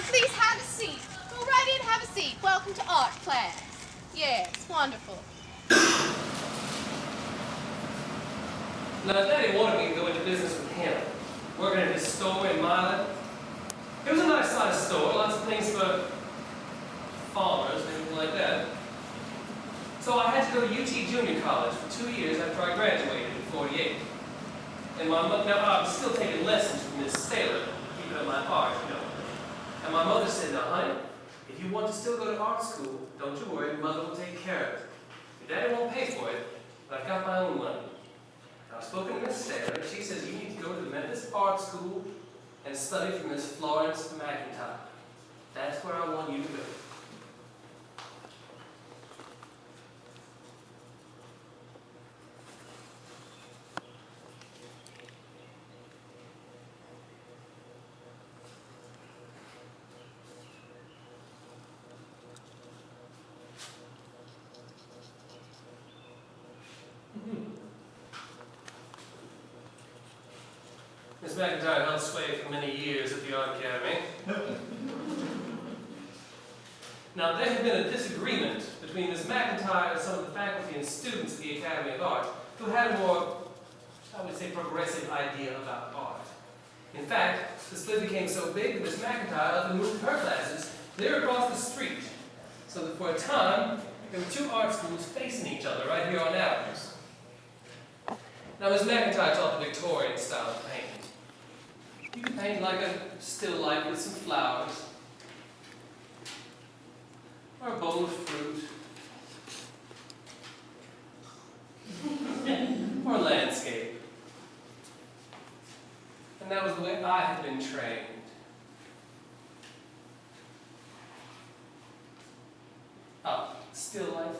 Please have a seat. Go right in, have a seat. Welcome to art class. Yes, wonderful. Now, Daddy wanted me to go into business with him, working at his store in Milan. It was a nice-sized store, lots of things for farmers and everything like that. So I had to go to UT Junior College for 2 years after I graduated in '48. And now I was still taking lessons from Miss Saylor, keeping up my art, you know. And my mother said, now, honey, if you want to still go to art school, don't you worry, Mother will take care of it. Your daddy won't pay for it, but I've got my own money. I've spoken to Miss Saylor, and she says you need to go to the Memphis Art School and study from Miss Florence McIntyre. That's where I want you to go. Miss McIntyre held sway for many years at the Art Academy. Now, there had been a disagreement between Miss McIntyre and some of the faculty and students at the Academy of Art who had a more, I would say, progressive idea about art. In fact, the split became so big that Miss McIntyre had to move her classes clear across the street, so that for a time, there were two art schools facing each other right here on Adams. Now, Miss McIntyre taught the Victorian style of painting. You can paint like a still life with some flowers, or a bowl of fruit, or a landscape. And that was the way I had been trained. Oh, still life.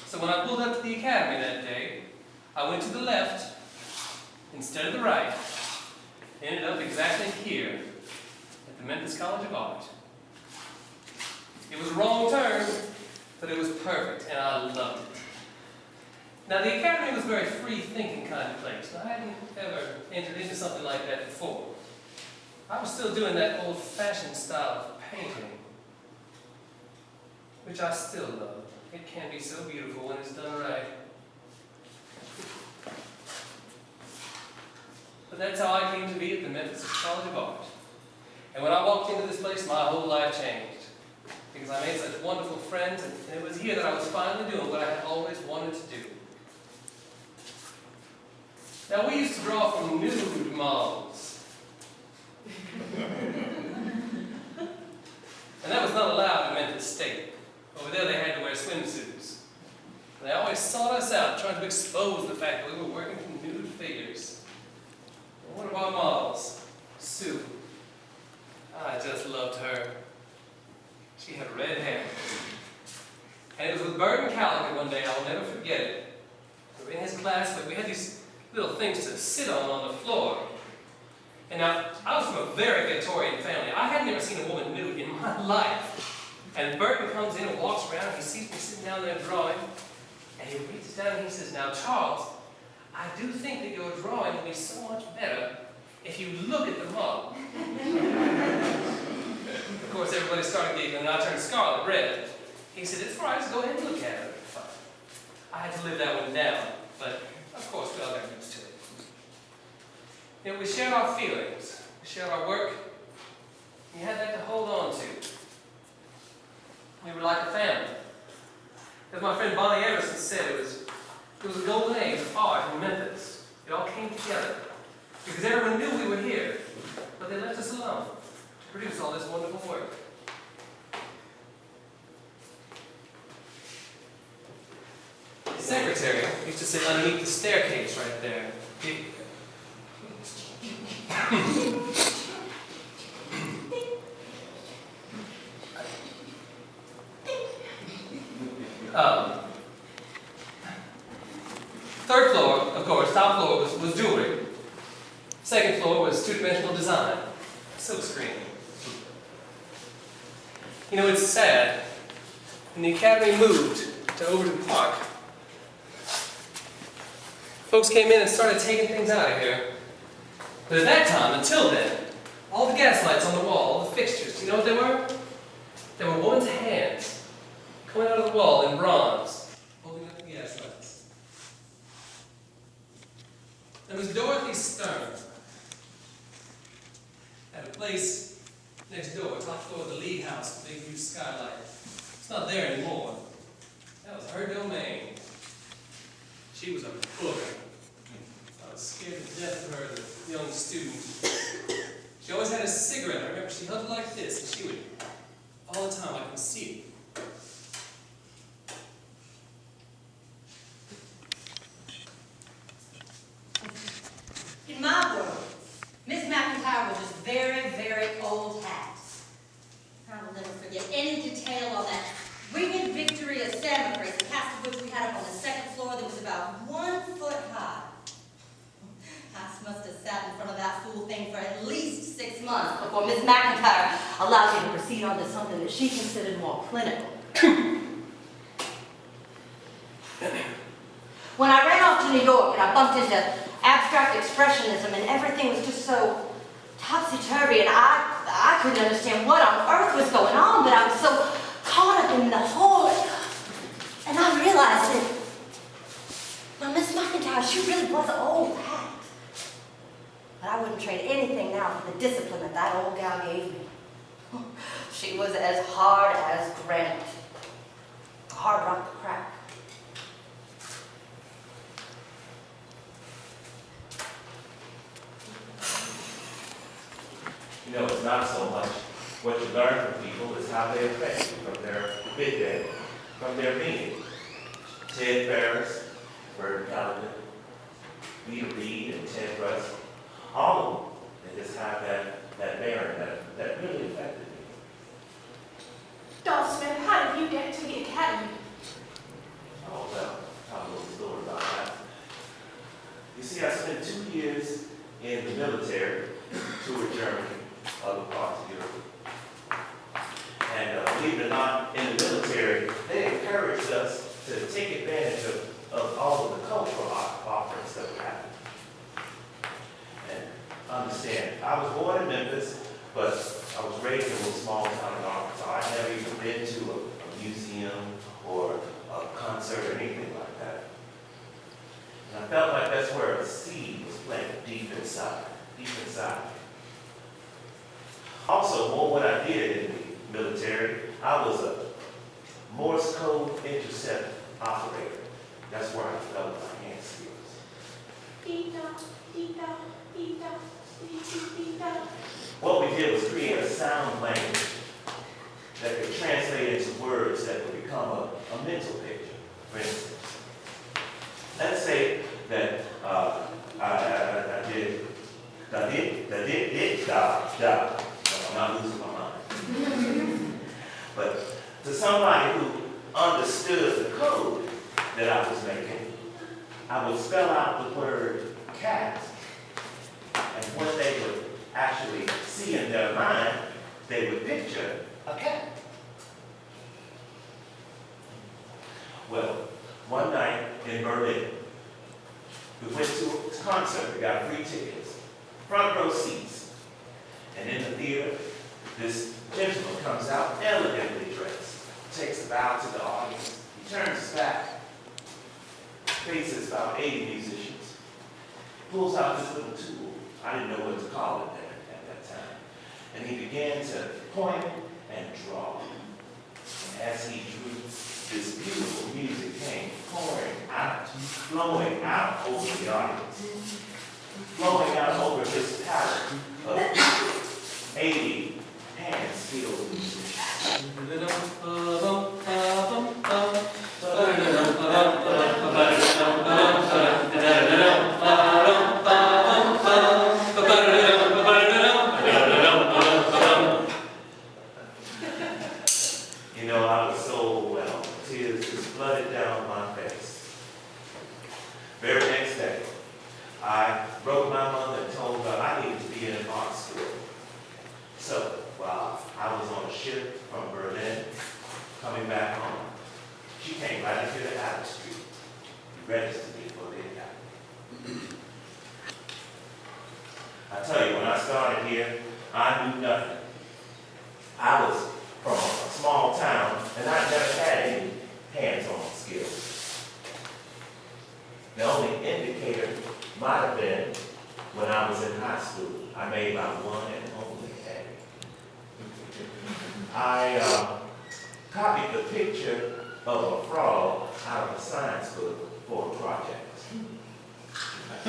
So when I pulled up to the academy that day, I went to the left instead of the right. Ended up exactly here at the Memphis College of Art. It was a wrong turn, but it was perfect, and I loved it. Now, the academy was a very free-thinking kind of place. I hadn't ever entered into something like that before. I was still doing that old-fashioned style of painting, which I still love. It can be so beautiful when it's done right. But that's how I came to be at the Memphis College of Art. And when I walked into this place, my whole life changed. Because I made such wonderful friends, and it was here that I was finally doing what I had always wanted to do. Now, we used to draw from nude models. And that was not allowed in Memphis State. Over there, they had to wear swimsuits. And they always sought us out, trying to expose the fact that we were working from nude figures. And one of our models, Sue, I just loved her. She had red hair. And it was with Burton Callaghan one day, I will never forget it. We were in his class, but we had these little things to sit on the floor. And now, I was from a very Victorian family. I had never seen a woman nude in my life. And Burton comes in and walks around, and he sees me sitting down there drawing, and he reaches down and he says, now, Charles, I do think that your drawing will be so much better if you look at the model. Of course, everybody started giggling, and I turned scarlet red. He said, it's all right, just go ahead and look at it. I had to live that one down, but of course, we all got used to it. You know, we shared our feelings, we shared our work, and you had that to hold on to. We were like a family. As my friend Bonnie Everson said, it was a golden age of art in Memphis. It all came together. Because everyone knew we were here, but they left us alone to produce all this wonderful work. The secretary used to sit underneath the staircase right there. Third floor, of course, top floor was jewelry. Second floor was two-dimensional design, silkscreen. You know, it's sad. When the academy moved to Overton Park, folks came in and started taking things out of here. But at that time, until then, all the gas lights on the wall, all the fixtures, do you know what they were? They were women's hands coming out of the wall in bronze, holding up the gas lights. There was Dorothy Stern at a place next door, top floor of the Lee House, big huge skylight. It's not there anymore. That was her domain. She was a booger. I was scared to death of her as a young student. She always had a cigarette. I remember she held it like this, and she would, all the time, I could see it. In my world, Miss McIntyre was just very, very old hat. I will never forget any detail on that winged Victoria salmon race, the cast of which we had up on the second floor that was about 1 foot high. I must have sat in front of that fool thing for at least 6 months before Miss McIntyre allowed me to proceed on to something that she considered more clinical. When I ran off to New York and I bumped into abstract expressionism and everything was just so topsy-turvy and I couldn't understand what on earth was going on, but I was so caught up in the whole, and I realized that, well, Miss McIntyre, she really was an old hat. But I wouldn't trade anything now for the discipline that that old gal gave me. She was as hard as granite, a hard rock to crack. You know, it's not so much what you learn from people, it's how they affect you from their big day, from their being. Ted Ferris, Bert Callaghan, Rita Reed, and Ted Russ, all of them, they just have that bearing that really affected me. Dolph Smith, how did you get to the academy? Oh, well, I'll tell a little story about that. You see, I spent 2 years in the military, toured Germany, other parts of Europe. And believe it or not, in the military, they encouraged us to take advantage of all of the cultural offerings that were happening. And understand, I was born in Memphis, but I was raised in a little small town in Arkansas. I'd never even been to a museum or a concert or anything like that. And I felt like that's where a seed was planted deep inside. Also, more what I did in the military, I was a Morse code intercept operator. That's where I developed my hand skills. What we did was create a sound language that could translate into words that would become a mental picture. For instance, let's say that I did. I'm not losing my mind. But to somebody who understood the code that I was making, I would spell out the word cat, and what they would actually see in their mind, they would picture a cat. Well, one night in Berlin, we went to a concert. We got free tickets, front row seats. And in the theater, this gentleman comes out elegantly dressed, takes a bow to the audience, he turns his back, faces about 80 musicians, pulls out this little tool. I didn't know what to call it then at that time. And he began to point and draw. And as he drew, this beautiful music came pouring out, flowing out over the audience, flowing out over this palette of 80 hand-skilled musicians. You know, I was so overwhelmed. Tears just flooded down my face. Very next day, I wrote my mother and told her I needed to be in an art school. So, while I was on a ship from Berlin, coming back home, she came right into the Adams Street, registered me for the academy. I I tell you, when I started here, I knew nothing. I was from a small town, and I never had any hands-on skills. The only indicator might have been when I was in high school. I made my one and only A. I copied the picture of a frog out of a science book for a project. I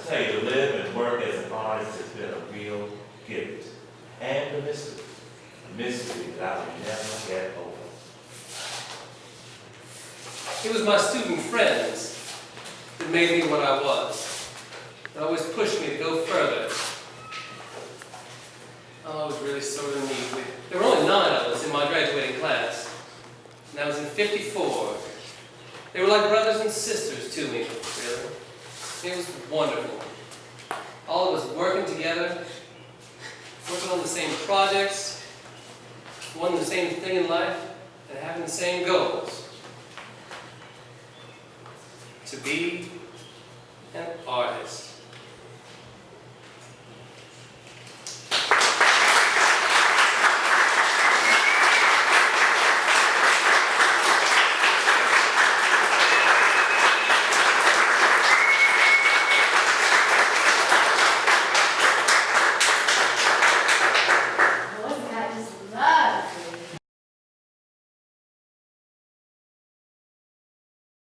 tell you, to live and work as an artist has been a real gift. And a mystery that I will never get over. It was my student friends that made me what I was. That always pushed me to go further. Oh, I was really sort of neat. There were only 9 of us in my graduating class, and I was in 54. They were like brothers and sisters to me, really. It was wonderful. All of us working together, working on the same projects, wanting the same thing in life, and having the same goals. To be an artist.